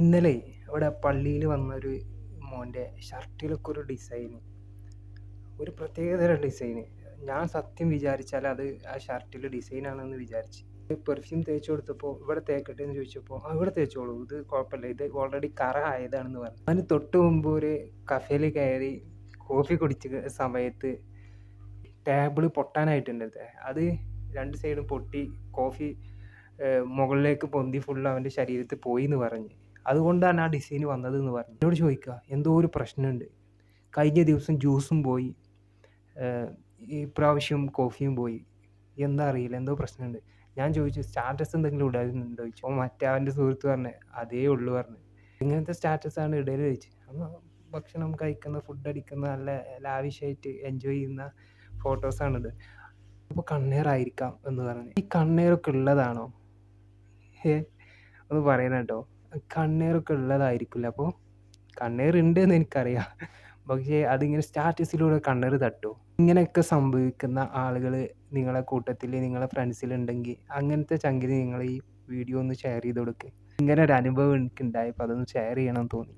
ഇന്നലെ ഇവിടെ പള്ളിയിൽ വന്നൊരു മോൻ്റെ ഷർട്ടിലൊക്കെ ഒരു ഡിസൈന്, ഒരു പ്രത്യേകതരം ഡിസൈന്. ഞാൻ സത്യം വിചാരിച്ചാൽ അത് ആ ഷർട്ടിൽ ഡിസൈനാണെന്ന് വിചാരിച്ച്. പെർഫ്യൂം തേച്ച് കൊടുത്തപ്പോൾ ഇവിടെ തേക്കട്ടെ എന്ന് ചോദിച്ചപ്പോൾ ഇവിടെ തേച്ചോളൂ, ഇത് കുഴപ്പമില്ല, ഇത് ഓൾറെഡി കറ ആയതാണെന്ന് പറഞ്ഞു. അതിന് തൊട്ട് മുമ്പ് ഒരു കഫേയിൽ കയറി കോഫി കുടിച്ച സമയത്ത് ടേബിള് പൊട്ടാനായിട്ടുണ്ട്. അത് രണ്ട് സൈഡും പൊട്ടി കോഫി മുകളിലേക്ക് പൊന്തി ഫുള്ള് അവൻ്റെ ശരീരത്തിൽ പോയി എന്ന് പറഞ്ഞ്. അതുകൊണ്ടാണ് ആ ഡിസൈൻ വന്നതെന്ന് പറഞ്ഞു. എന്നോട് ചോദിക്കുക എന്തോ ഒരു പ്രശ്നമുണ്ട്, കഴിഞ്ഞ ദിവസം ജ്യൂസും പോയി, ഇപ്രാവശ്യം കോഫിയും പോയി, എന്താ അറിയില്ല, എന്തോ പ്രശ്നമുണ്ട്. ഞാൻ ചോദിച്ചു സ്റ്റാറ്റസ് എന്തെങ്കിലും ഇടാനുണ്ടോ ചോദിച്ചു. അപ്പോൾ മറ്റേ അവൻ്റെ സുഹൃത്ത് പറഞ്ഞ് അതേ ഉള്ളൂ പറഞ്ഞു. ഇങ്ങനത്തെ സ്റ്റാറ്റസാണ് ഇടയിൽ ചോദിച്ചു. അപ്പോൾ ഭക്ഷണം കഴിക്കുന്ന, ഫുഡ് അടിക്കുന്ന, നല്ല ലാവിഷായിട്ട് എൻജോയ് ചെയ്യുന്ന ഫോട്ടോസാണിത്. അപ്പോൾ കണ്ണേറായിരിക്കാം എന്ന് പറഞ്ഞു. ഈ കണ്ണേറൊക്കെ ഉള്ളതാണോ? ഒന്ന് പറയണം കേട്ടോ. കണ്ണേറൊക്കെ ഉള്ളതായിരിക്കില്ല. അപ്പോൾ കണ്ണേറുണ്ട് എന്ന് എനിക്കറിയാം, പക്ഷേ അതിങ്ങനെ സ്റ്റാറ്റസിലൂടെ കണ്ണേറ് തട്ടുമോ? ഇങ്ങനെയൊക്കെ സംഭവിക്കുന്ന ആളുകൾ നിങ്ങളെ കൂട്ടത്തിൽ, നിങ്ങളെ ഫ്രണ്ട്സിലുണ്ടെങ്കിൽ അങ്ങനത്തെ ചങ്കിന് നിങ്ങൾ ഈ വീഡിയോ ഒന്ന് ഷെയർ ചെയ്ത് കൊടുക്കുക. ഇങ്ങനെ ഒരു അനുഭവം എനിക്കുണ്ടായപ്പോൾ അതൊന്ന് ഷെയർ ചെയ്യണമെന്ന് തോന്നി.